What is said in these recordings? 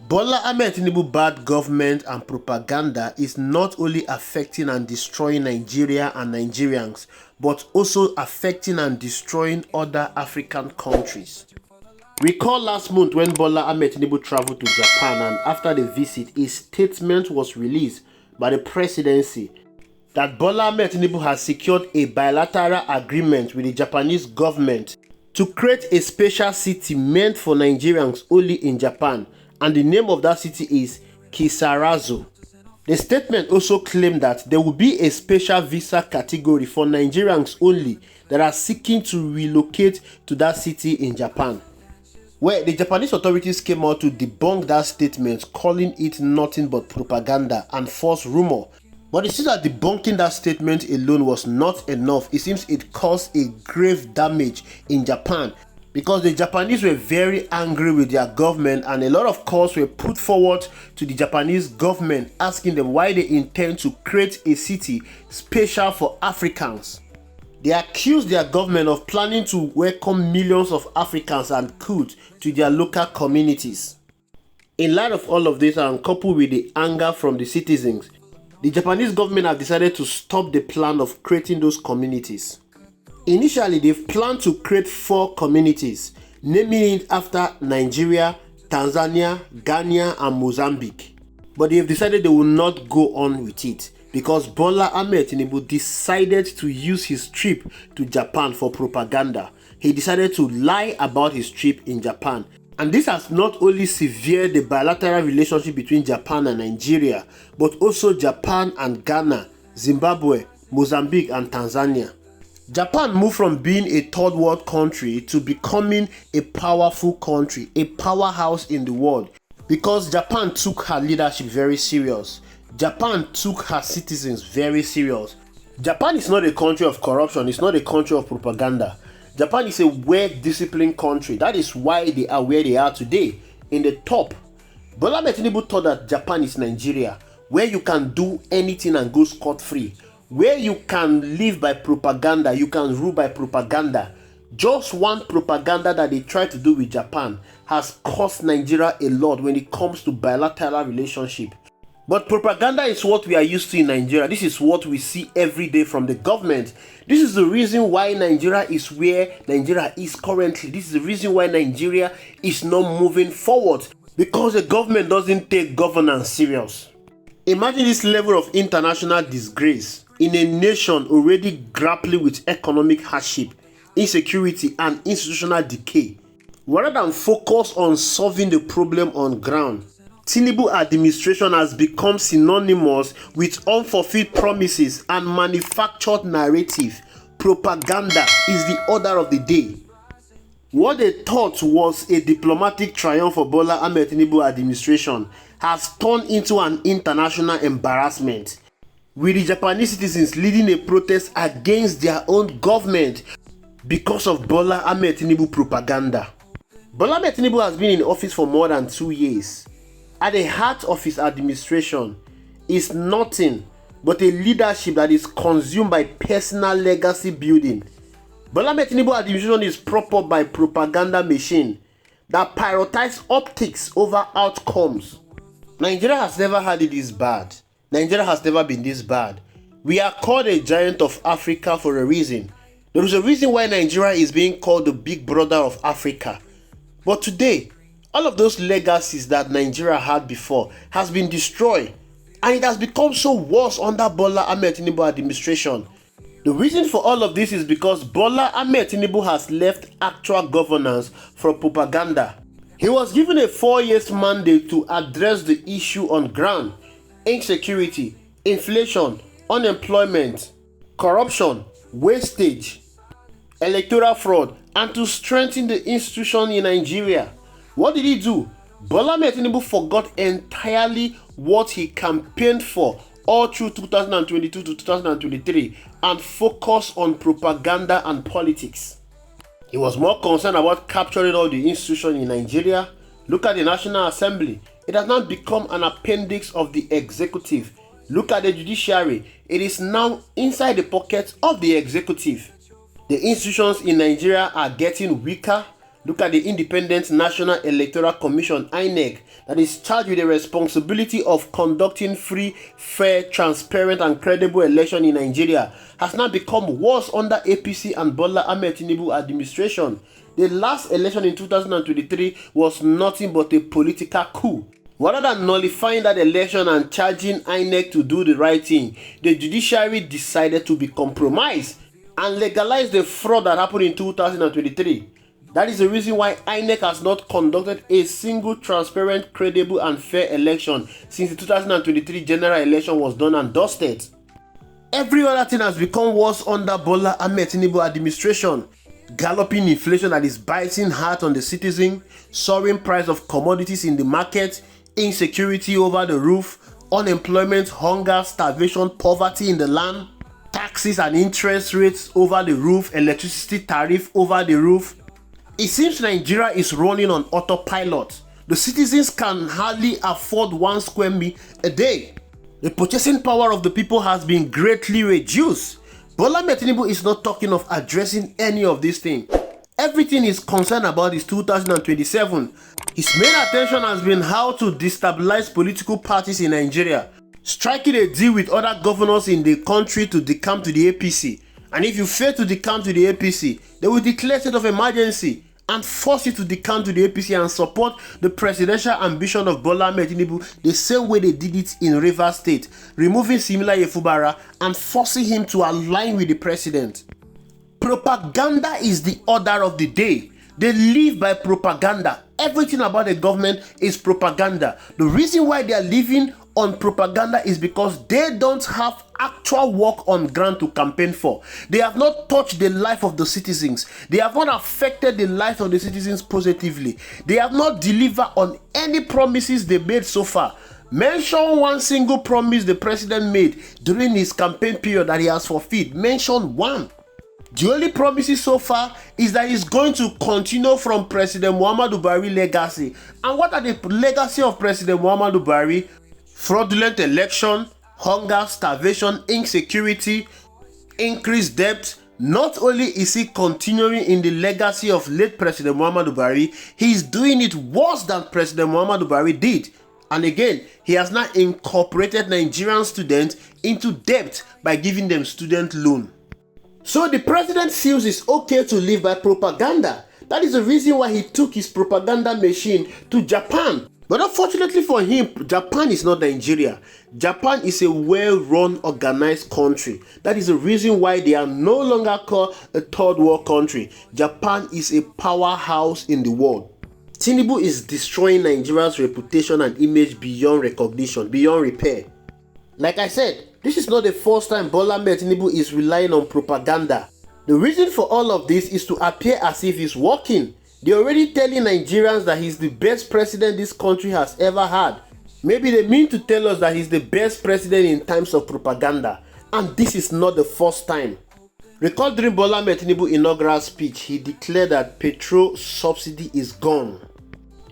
Bola Ahmed Tinubu bad government and propaganda is not only affecting and destroying Nigeria and Nigerians, but also affecting and destroying other African countries. Recall last month when Bola Ahmed Tinubu traveled to Japan, and after the visit, a statement was released by the presidency that Bola Ahmed Tinubu has secured a bilateral agreement with the Japanese government to create a special city meant for Nigerians only in Japan, and the name of that city is Kisarazu. The statement also claimed that there will be a special visa category for Nigerians only that are seeking to relocate to that city in Japan. Well, the Japanese authorities came out to debunk that statement, calling it nothing but propaganda and false rumor. But it seems that debunking that statement alone was not enough. It seems it caused a grave damage in Japan, because the Japanese were very angry with their government, and a lot of calls were put forward to the Japanese government asking them why they intend to create a city special for Africans. They accused their government of planning to welcome millions of Africans and could to their local communities. In light of all of this, and coupled with the anger from the citizens, the Japanese government have decided to stop the plan of creating those communities. Initially, they've planned to create 4 communities, naming it after Nigeria, Tanzania, Ghana, and Mozambique. But they have decided they will not go on with it because Bola Ahmed Tinubu decided to use his trip to Japan for propaganda. He decided to lie about his trip in Japan. And this has not only severed the bilateral relationship between Japan and Nigeria, but also Japan and Ghana, Zimbabwe, Mozambique, and Tanzania. Japan moved from being a third world country to becoming a powerful country, a powerhouse in the world, because Japan took her leadership very serious. Japan took her citizens very serious. Japan is not a country of corruption, it's not a country of propaganda. Japan is a well-disciplined country. That is why they are where they are today, in the top. Bola Ahmed Tinubu thought that Japan is Nigeria, where you can do anything and go scot-free, where you can live by propaganda, you can rule by propaganda. Just one propaganda that they try to do with Japan has cost Nigeria a lot when it comes to bilateral relationship. But propaganda is what we are used to in Nigeria. This is what we see every day from the government. This is the reason why Nigeria is where Nigeria is currently. This is the reason why Nigeria is not moving forward, because the government doesn't take governance serious. Imagine this level of international disgrace in a nation already grappling with economic hardship, insecurity, and institutional decay. Rather than focus on solving the problem on ground, Tinubu administration has become synonymous with unfulfilled promises and manufactured narrative. Propaganda is the order of the day. What they thought was a diplomatic triumph for Bola Ahmed Tinubu administration has turned into an international embarrassment, with the Japanese citizens leading a protest against their own government because of Bola Ahmed Tinubu propaganda. Bola Ahmed Tinubu has been in office for more than 2 years. At the heart of his administration is nothing but a leadership that is consumed by personal legacy building. Bola Ahmed Tinubu administration is propped up by propaganda machine that prioritize optics over outcomes. Nigeria has never had it this bad. Nigeria has never been this bad. We are called a giant of Africa for a reason. There is a reason why Nigeria is being called the big brother of Africa. But today, all of those legacies that Nigeria had before has been destroyed, and it has become so worse under Bola Ahmed Tinubu administration. The reason for all of this is because Bola Ahmed Tinubu has left actual governance for propaganda. He was given a 4-year mandate to address the issue on ground: insecurity, inflation, unemployment, corruption, wastage, electoral fraud, and to strengthen the institution in Nigeria. What did he do? Bola Ahmed Tinubu forgot entirely what he campaigned for all through 2022 to 2023 and focused on propaganda and politics. He was more concerned about capturing all the institutions in Nigeria. Look at the National Assembly. It has now become an appendix of the executive. Look at the judiciary. It is now inside the pocket of the executive. The institutions in Nigeria are getting weaker. Look at the Independent National Electoral Commission, INEC, that is charged with the responsibility of conducting free, fair, transparent and credible election in Nigeria, has now become worse under APC and Bola Ahmed Tinubu administration. The last election in 2023 was nothing but a political coup. Rather than nullifying that election and charging INEC to do the right thing, the judiciary decided to be compromised and legalize the fraud that happened in 2023. That is the reason why INEC has not conducted a single transparent, credible and fair election since the 2023 general election was done and dusted. Every other thing has become worse under Bola Ahmed Tinubu administration. Galloping inflation that is biting hard on the citizen, soaring price of commodities in the market, insecurity over the roof, unemployment, hunger, starvation, poverty in the land, taxes and interest rates over the roof, electricity tariff over the roof. It seems Nigeria is running on autopilot. The citizens can hardly afford 1 square meal a day. The purchasing power of the people has been greatly reduced. Bola Ahmed Tinubu is not talking of addressing any of these things. Everything he's concerned about is 2027. His main attention has been how to destabilize political parties in Nigeria, striking a deal with other governors in the country to decamp to the APC. And if you fail to decamp to the APC, they will declare state of emergency and force you to decamp to the APC and support the presidential ambition of Bola Ahmed Tinubu the same way they did it in Rivers State, removing Simila Yefubara and forcing him to align with the president. Propaganda is the order of the day. They live by propaganda. Everything about the government is propaganda. The reason why they are living on propaganda is because they don't have actual work on ground to campaign for. They have not touched the life of the citizens. They have not affected the life of the citizens positively. They have not delivered on any promises they made so far. Mention one single promise the president made during his campaign period that he has fulfilled. Mention one. The only promises so far is that he's going to continue from President Muhammadu Buhari's legacy. And what are the legacy of President Muhammadu Buhari? Fraudulent election, hunger, starvation, insecurity, increased debt. Not only is he continuing in the legacy of late President Muhammadu Buhari, he is doing it worse than President Muhammadu Buhari did. And again, he has now incorporated Nigerian students into debt by giving them student loan. So the president feels it's okay to live by propaganda. That is the reason why he took his propaganda machine to Japan. But unfortunately for him, Japan is not Nigeria. Japan is a well-run, organized country. That is the reason why they are no longer called a third world country. Japan is a powerhouse in the world. Tinubu is destroying Nigeria's reputation and image beyond recognition, beyond repair. Like I said, this is not the first time Bola Ahmed Tinubu is relying on propaganda. The reason for all of this is to appear as if he's working. They're already telling Nigerians that he's the best president this country has ever had. Maybe they mean to tell us that he's the best president in times of propaganda. And this is not the first time. Recall during Bola Ahmed Tinubu's inaugural speech, he declared that petrol subsidy is gone.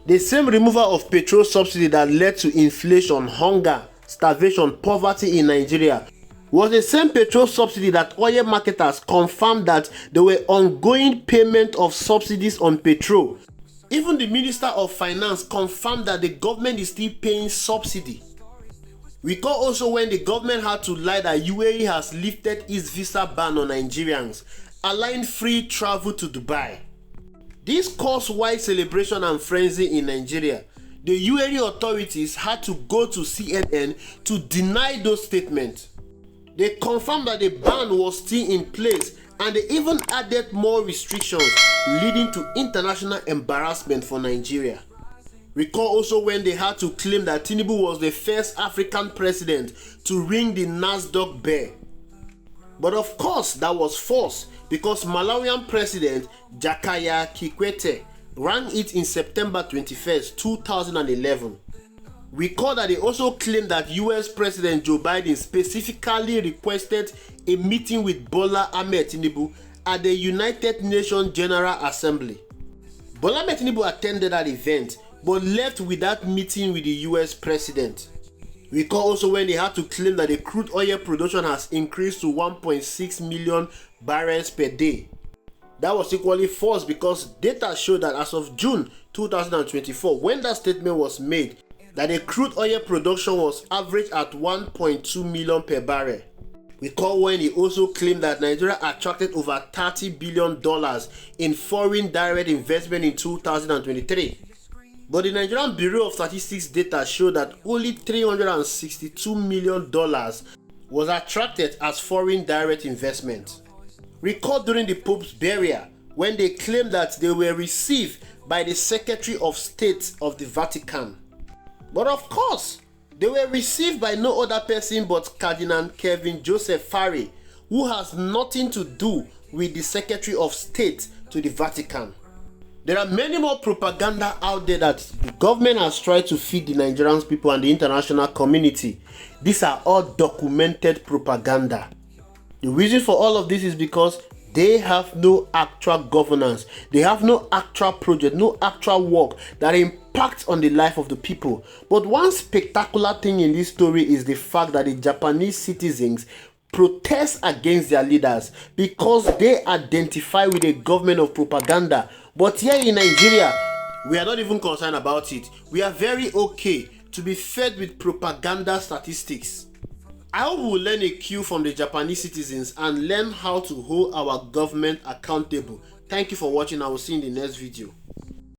The same removal of petrol subsidy that led to inflation, hunger, starvation, poverty in Nigeria was the same petrol subsidy that oil marketers confirmed that there were ongoing payment of subsidies on petrol. Even the Minister of Finance confirmed that the government is still paying subsidy. Recall also when the government had to lie that UAE has lifted its visa ban on Nigerians, allowing free travel to Dubai. This caused wide celebration and frenzy in Nigeria. The UAE authorities had to go to CNN to deny those statements. They confirmed that the ban was still in place and they even added more restrictions, leading to international embarrassment for Nigeria. Recall also when they had to claim that Tinubu was the first African president to ring the Nasdaq bell. But of course that was false because Malawian President Jakaya Kikwete rang it in September 21st, 2011. Recall that they also claimed that US President Joe Biden specifically requested a meeting with Bola Ahmed Tinubu at the United Nations General Assembly. Bola Ahmed Tinubu attended that event but left without meeting with the US President. Recall also when they had to claim that the crude oil production has increased to 1.6 million barrels per day. That was equally false because data showed that as of June 2024, when that statement was made, that the crude oil production was averaged at 1.2 million per barrel. Recall when he also claimed that Nigeria attracted over $30 billion in foreign direct investment in 2023. But the Nigerian Bureau of Statistics data showed that only $362 million was attracted as foreign direct investment. Recall during the Pope's burial when they claimed that they were received by the Secretary of State of the Vatican. But of course, they were received by no other person but Cardinal Kevin Joseph Farry, who has nothing to do with the Secretary of State to the Vatican. There are many more propaganda out there that the government has tried to feed the Nigerian people and the international community. These are all documented propaganda. The reason for all of this is because they have no actual governance. They have no actual project, no actual work that impacts on the life of the people. But one spectacular thing in this story is the fact that the Japanese citizens protest against their leaders because they identify with a government of propaganda. But here in Nigeria, we are not even concerned about it. We are very okay to be fed with propaganda statistics. I hope we will learn a cue from the Japanese citizens and learn how to hold our government accountable. Thank you for watching. I will see you in the next video.